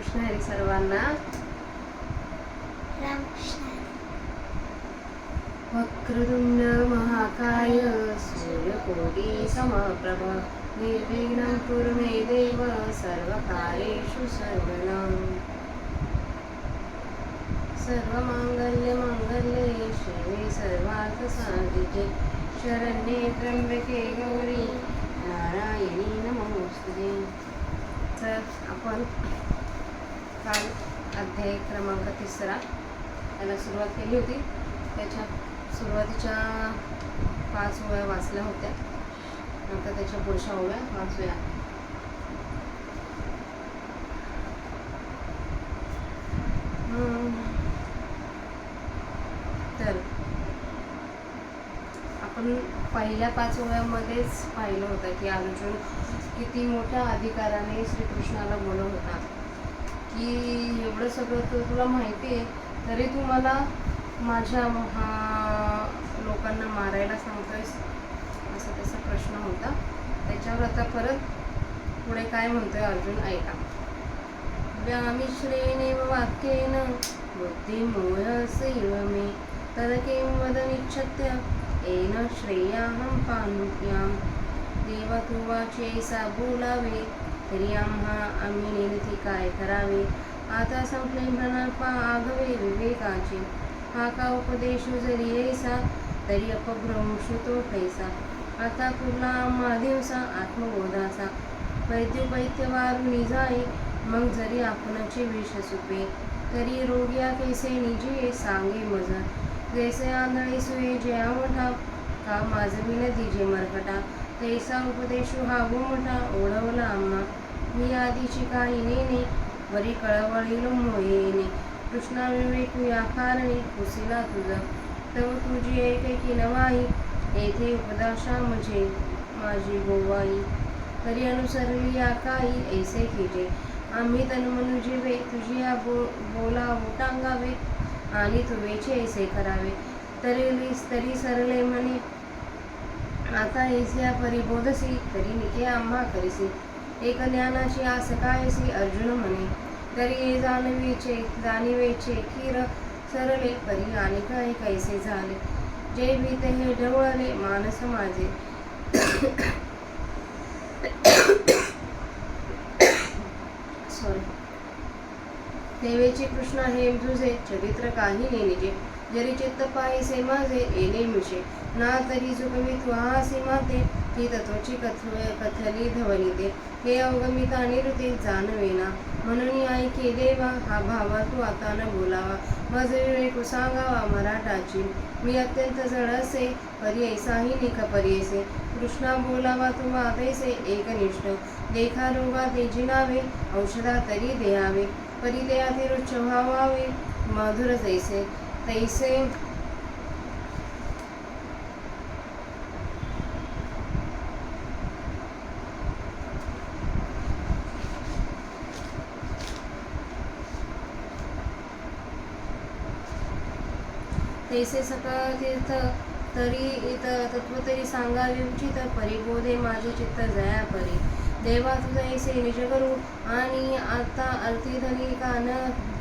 रामकृष्ण हरी सर्वांना. वक्रतुंड महाकाय सूर्यकोटि समप्रभ निर्विघ्नं कुरु मे देव सर्वकार्येषु सर्वदा. सर्वमांगल्ये शिवे सर्वार्थसाधिके शरण्ये त्र्यंबके गौरी नारायणी नमोस्तुते. तर आपण काल अध्याय क्रमांक 3 याला सुरुवात केली होती. त्याच्या सुरुवातीच्या 5 ओव्या वाचल्या होत्या. नंतर त्याच्या पुढच्या ओव्या वाचूया. तर आपण पहिल्या 5 ओव्यांमध्येच पाहिलं होतं की अर्जुन किती मोठ्या अधिकाराने श्रीकृष्णाला बोलत होता की एवढं सगळं तुला माहिती आहे तरी तू मला माझ्या लोकांना मारायला सांगतोयस, असा त्याचा प्रश्न होता. त्याच्यावर आता परत पुढे काय म्हणतोय अर्जुन ऐका. व्यामिश्रेणेव वाक्येन बुद्धिमोहसैव मे तदकिं वदनिच्छत्य येन श्रेयाहं पानुयां. देवा तू वाचेसा बोलावे तरी आम्ही नेनती काय करावे. आता संपले म्हणा आगवे विवेकाचे. हा का उपदेशू जरी येसा तरी अपभ्रंशु तो पैसा. आता पुरला आम्हा दिवसा आत्मबोधाचा वैद्य वारुणी जाई. मग जरी आपणचे विष सुपे तरी रोग्या कैसे निजे सांगे मज. जैसे आंधळी सुये जे आवठा का माझविन दिजे मरकटा. तैसा उपदेशू हा गोमठा ओढवला आम्हा. मी आधीची काही नेने वरी कळवळील मोयेने. कृष्णा विवेकू या कारणे कुसिला तुझ तव तुझी ऐकी नवाई. येथे उपदाशा म्हणजे माझी गोवाई तरी अनुसरली या काही ऐसे केजे. आम्ही तनुमनु जीवे तुझी या बोला टांगावे आणि तुवेचे ऐसे करावे. तरी सरले म्हणे आता ऐसिया परिबोधसी तरी निके आम्हा करिसी. एक ज्ञानाची आस कायसी अर्जुन म्हणे तरी हे जाणीवेचे खीर सरले परी आणि काय कैसे झाले. जे भीत हे ढवळले मानस माझे. देवेचे कृष्ण हे तुझे चरित्र काही नेनिजे. जरी चित्त पाहिसे माझे येणे मिशे ना तरी चुकवी तू हासी माते. ती तत्वची कथली धवनिते हे अवगमित अनिरुते जाणवेना. म्हणून ऐके देवा हा भावा तू आता न बोलावा. माझे विवेक सांगावा मराठाची. मी अत्यंत जड असे परी ऐसाही निक परीसे. कृष्णा बोलावा तू वादैसे एकनिष्ठ. देखा रोगा ते जिनावे औषधा तरी देहावे. परी ते अतिरुच्च व्हावे मधुर जैसे तैसे. तैसे सकळ तीर्थ तरी तत्व तरी सांगावे उचित. परिबोधे माझे चित्त जया परी. देवा तुझा ऐसे निज करू आणि आता अर्थी धनी का न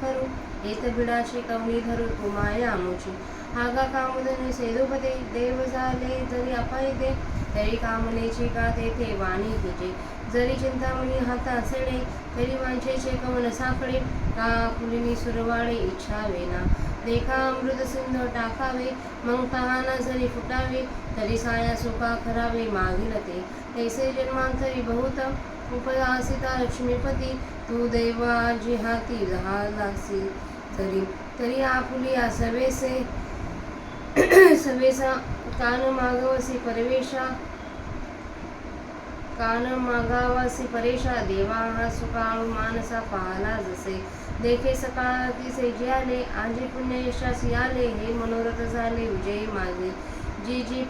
करू. येत बिडाशी कवनी धरू तू माया आमुची. हागा कामधन सेदुपते देव झाले जरी अपायते तरी कामनेची का तेथे वाणी तिचे. जरी चिंतामणी हाता सेडे तरी वांछेचे कवन सापडे. का कुलिनी सुरवाळे इच्छा वेना. देखा अमृत सिंधू टाकावे मग तहाना जरी फुटावे तरी साया सुका करावे मागील ते. तैसे जन्मांतरी बहुत उपदासिता लक्ष्मीपती. तू देवा जी हाती झालासी तरी आपुलिया सवेसा कान मागावासी परेशा. देवा हा सुकाळू मानसा पाहला जसे. देखे सकाळतीसे ज्याले आजी पुण्य यशासी आले. हे मनोरथ झाले विजयी माझे. जी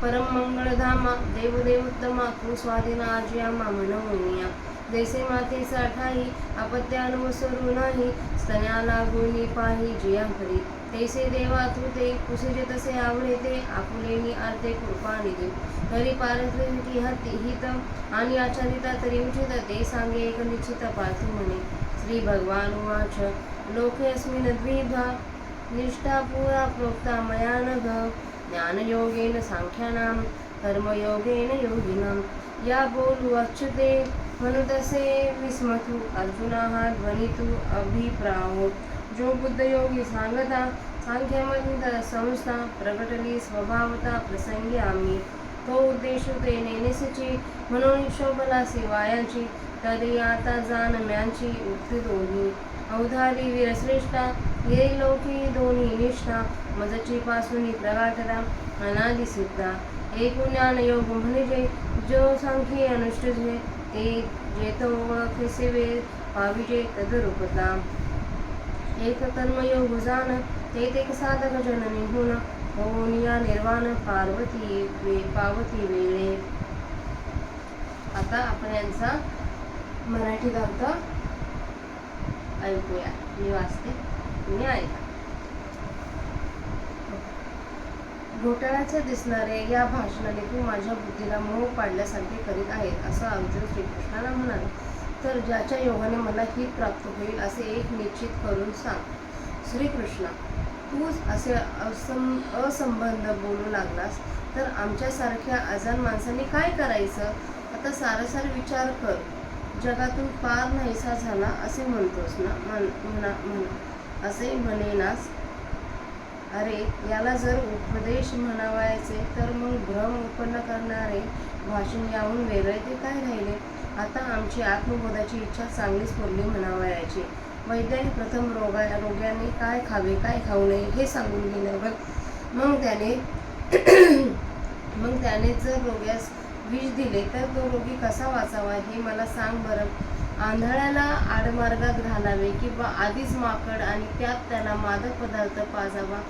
परमंगळ धामा देवदेवोत्तमा. तू स्वाधीन आजी आम्हा मनोनिया. जैसे मातेचा ठाई अपत्यानुसरू नाही, स्तन्याला गुणी पाही जियांकरी. तैसे देवा तू ते पुसजे तसे आवडे ते, आपुलेनी आर्ते कृपा निधी. तरी पारथी हित आणि आचरिता तरी उचित, ते सांगे एक निश्चित पार्थी म्हणे. श्री भगवान उवाच लोकेऽस्मिन् द्विधा निष्ठा पुरा प्रोक्ता मया नघ. ज्ञानयोगेन सांख्यानां कर्मयोगेन योगिनां. या बोलू अच्युते म्हणू तसे विस्मतू, अर्जुना हा ध्वनितू अभिप्रावो. जो बुद्धयोगी सांगता सांख्यमंत्र संस्था, प्रकटली स्वभावता प्रसंगी आम्ही. तो उद्देशू ते नेनेसची, म्हणून शोभला सेवायांची. तरी आता जाण म्यांची उक्ती दोन्ही, अवधारी वीरश्रेष्ठा ये लोकी दोन्ही निष्ठा. मजची पासून प्रगाठता अनादि सिद्धा. एक ज्ञान योग म्हणजे जो सांख्य अनुष्ठजे, ते जेतो ओळखे वे पाविजे तदरूपता. एक कर्मयोग जाण, ते एक साधक जननी होऊन, होऊन या निर्वाण पावती वेळे. आता आपण यांचा मराठीत अर्थ ऐकूया. मी वाचते, तुम्ही ऐका. घोटाळ्याचे दिसणारे या भाषणाने तू माझ्या बुद्धीला मोह पाडल्यासारखे करीत आहेत, असं अर्जुन श्रीकृष्णाला म्हणाला. तर ज्याच्या योगाने मला हित प्राप्त होईल असे एक निश्चित करून सांग. श्रीकृष्णा, तूच असे असंबंध बोलू लागलास तर आमच्यासारख्या अजाण माणसांनी काय करायचं? आता सारासार विचार कर. जगातून पार नाहीसा झाला असे म्हणतोस ना, असे म्हणेनास. अरे याला जर उपदेश म्हणावायचे तर मग भ्रम उत्पन्न करणारे भाषण याहून वेगळे ते काय राहिले? आता आमची आत्मबोधाची इच्छा चांगलीच पुरली म्हणावयाची. वैद्याने प्रथम रोग्याने काय खावे काय खाऊ नये हे सांगून गेल्यावर मग त्याने जर रोग्यास विष दिले तर तो रोगी कसा वाचावा हे मला सांग बरं. आंधळ्याला आडमार्गात घालावे किंवा आधीच माकड आणि त्यात त्याला मादक पदार्थ पाजावा,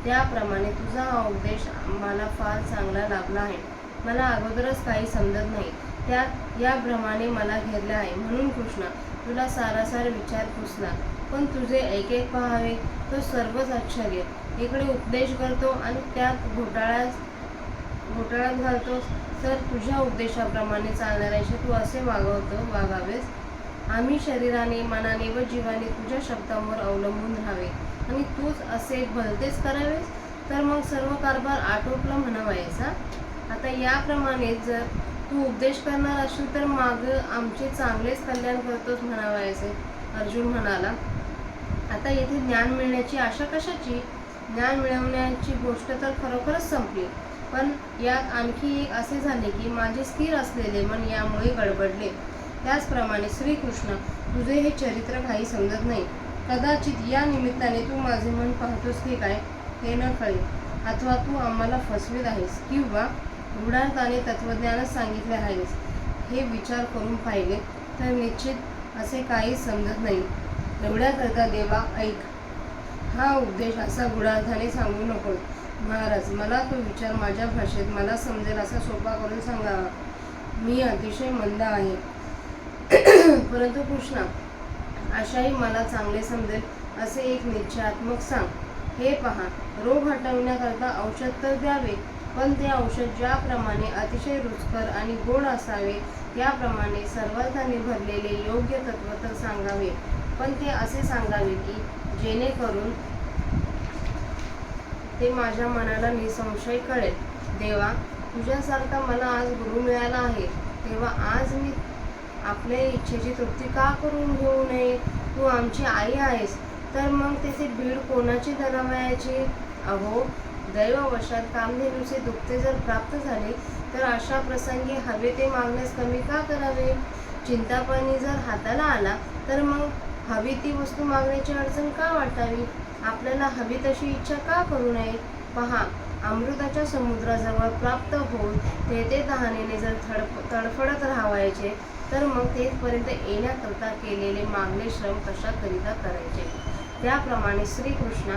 त्याप्रमाणे तुझा हा उपदेश मला फार चांगला लाभला आहे. मला अगोदरच काही समजत नाही, त्यात या भ्रमाने मला घेरले आहे. म्हणून कृष्णा, तुला सारासार विचार पुसला, पण तुझे एक एक पहावे तो सर्वच आश्चर्य. इकडे उपदेश करतो आणि त्यात घोटाळ्यात घालतोस. तर तुझ्या उपदेशाप्रमाणे चालणाऱ्याशी तू असे वागावेस. आम्ही शरीराने मनाने व जीवाने तुझ्या शब्दांवर अवलंबून राहावे आणि तूच असे भलतेच करावेस, तर मग सर्व कारभार आटोपला म्हणावायचा. आता याप्रमाणे जर तू उपदेश करणार असशील तर माग आमचे चांगलेच कल्याण करतोस म्हणावायचे. अर्जुन म्हणाला, आता येथे ज्ञान मिळण्याची आशा कशाची? ज्ञान मिळवण्याची गोष्ट तर खरोखरच संपली, पण यात आणखी एक असे झाले की माझे स्थिर असलेले मन यामुळे गडबडले. त्याचप्रमाणे श्रीकृष्ण, तुझे हे चरित्र काही समजत नाही. कदाचित या निमित्ताने तू माझे मन पाहतोस की काय हे न कळे, अथवा तू आम्हाला फसवीत आहेस किंवा गूढार्थाने तत्वज्ञानच सांगितले आहेस. हे विचार करून पाहिले तर निश्चित असे काहीच समजत नाही. एवढ्याकरता देवा ऐक, हा उपदेश असा गूढार्थाने सांगू नको. महाराज, मला तो विचार माझ्या भाषेत मला समजेल असा सोपा करून सांगावा. मी अतिशय मंद आहे. परंतु कृष्णा, अशाही मला चांगले समजेल असे एक निश्चयात्मक सांग. हे पहा, रोग हटविण्याकरता औषध तर द्यावे, पण ते औषध ज्याप्रमाणे अतिशय रुचकर आणि गोड असावे त्याप्रमाणे सर्वार्थाने भरलेले योग्य तत्व तर सांगावे, पण ते असे सांगावे की जेणेकरून ते माझ्या मनाला निसंशय कळेल. देवा, तुझ्यासारखा मला आज गुरु मिळाला आहे, तेव्हा आज मी आपल्या इच्छेची तृप्ती का करून घेऊ नये? तू आमची आई आहेस, तर मग त्याचे बीड कोणाची धरावयाची? अहो, दैववशात कामधेनूचे दुखते जर प्राप्त झाले तर अशा प्रसंगी हवे ते मागण्यास कमी का करावे? चिंतापाणी जर हाताला आला तर मग हवी ती वस्तू मागण्याची अडचण का वाटावी? आपल्याला हवी तशी इच्छा का करू नये? पहा, अमृताच्या समुद्राजवळ प्राप्त होऊन ते तहानेने जर तडफडत राहावायचे तर मग तेथपर्यंत येण्याकरता केलेले मागणे श्रम कशाकरिता करायचे? त्याप्रमाणे श्रीकृष्णा,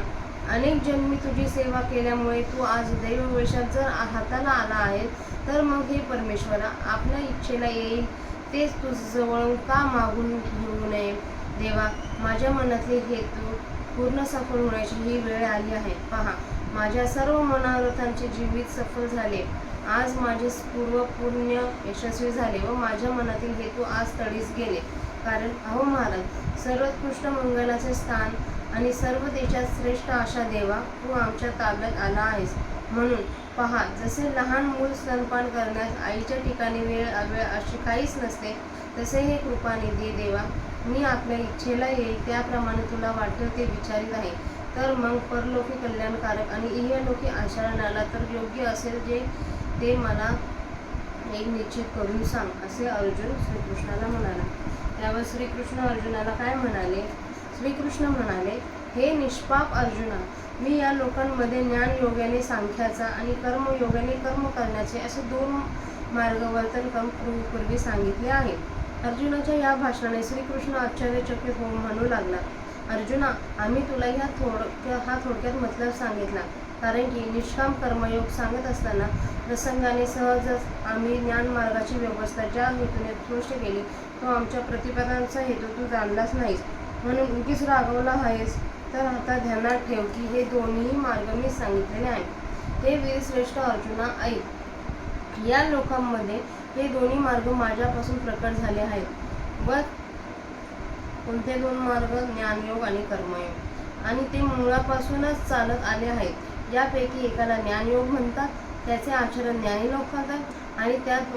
अनेक जन्मी तुझी सेवा केल्यामुळे तू आज दैववशात जर हाताला आला आहे, तर मग हे परमेश्वरा, आपल्या इच्छेला येईल तेच तुझजवळून का मागून घेऊ नये? देवा, माझ्या मनातले हेतू पूर्ण सफल होण्याची ही वेळ आली आहे. पहा, माझ्या सर्व मनोरथांचे जीवित सफल झाले. आज माझे पूर्व पुण्य यशस्वी झाले व माझ्या मनातील हेतू आज तडीस गेले. कारण अहो महाराज, सर्वोत्कृष्ट मंगलाचे स्थान आणि सर्व देशात श्रेष्ठ अशा देवा, तू आमच्या ताब्यात आला आहेस. म्हणून पहा, जसे लहान मूल स्तनपान करण्यास आईच्या ठिकाणी वेळ अवेळ अशी काहीच नसते, तसे हे कृपानिधी देवा, मी आपल्या इच्छेला येईल त्याप्रमाणे तुला वाटेल ते विचारित आहे. तर मग परलोकी कल्याणकारक आणि इहलोकी आचरणाला तर योग्य असेल जे ते मला एक निश्चित करून सांग, असे अर्जुन श्रीकृष्णाला म्हणाला. त्यावर श्रीकृष्ण अर्जुनाला काय म्हणाले? श्रीकृष्ण म्हणाले, हे निष्पाप अर्जुना, मी या लोकांमध्ये ज्ञान योगाने सांख्याचा आणि कर्म योगाने कर्म करण्याचे असे दोन मार्ग वर्तन करून पूर्वी सांगितले आहे. अर्जुनाच्या या भाषणाने श्रीकृष्ण आश्चर्यचकित होऊन म्हणू लागला, अर्जुना, आम्ही तुला हा थोडक्यात मतलब सांगितला, कारण की निष्काम कर्मयोग सांगत असताना प्रसंगाने सहजच आम्ही ज्ञानमार्गाची व्यवस्था ज्या हेतूने स्पष्ट केली तो आमच्या प्रतिपादनाचा हेतू तू जाणलाच नाहीस, म्हणून उगीच रागवला आहेस. तर आता ध्यानात ठेव की हे दोन्ही मार्ग मी सांगितलेले आहेत. हे वीरश्रेष्ठ अर्जुना, ऐक. या लोकांमध्ये हे दोन्ही मार्ग माझ्यापासून प्रकट झाले आहेत. व कोणते दोन मार्ग? ज्ञानयोग आणि कर्मयोग. आणि ते मुळापासूनच चालत आले आहेत. यापैकी एकाला ज्ञानयोग म्हणतात, त्याचे आचरण ज्ञानी लोक करतात आणि त्यात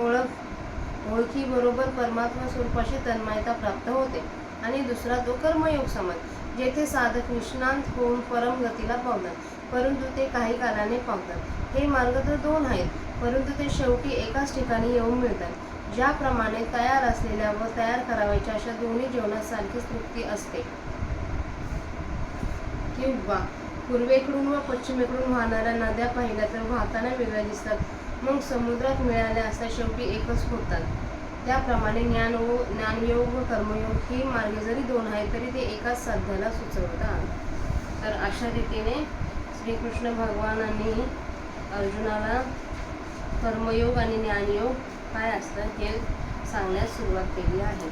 ओळखीबरोबर परमात्मा स्वरूपाशी तन्मयता प्राप्त होते. आणि दुसरा तो कर्मयोग समज, जेथे साधक निष्णांत होऊन परमगतीला पावतात, परंतु ते काही कालाने पावतात. हे मार्ग तर दोन आहेत, परंतु ते शेवटी एकाच ठिकाणी येऊन मिळतात. ज्याप्रमाणे तयार असलेल्या व तयार करावयाच्या अशा दोन्ही जेवणात सारखीच तृप्ती असते, किंवा पूर्वेकडून व पश्चिमेकडून वाहणाऱ्या नद्या पाहिल्या तर वाहताना वेगळ्या दिसतात, मग समुद्रात मिळाल्या असता शेवटी एकच होतात. त्याप्रमाणे ज्ञानयोग व कर्मयोग ही मार्गे जरी दोन आहेत तरी ते एकाच साध्याला सुचवतात. तर अशा रीतीने श्रीकृष्ण भगवानांनी अर्जुनाला कर्मयोग आणि ज्ञानयोग काय असतं हे सांगण्यास सुरुवात केली आहे.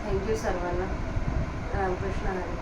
थँक्यू सर्वांना. रामकृष्ण हरी.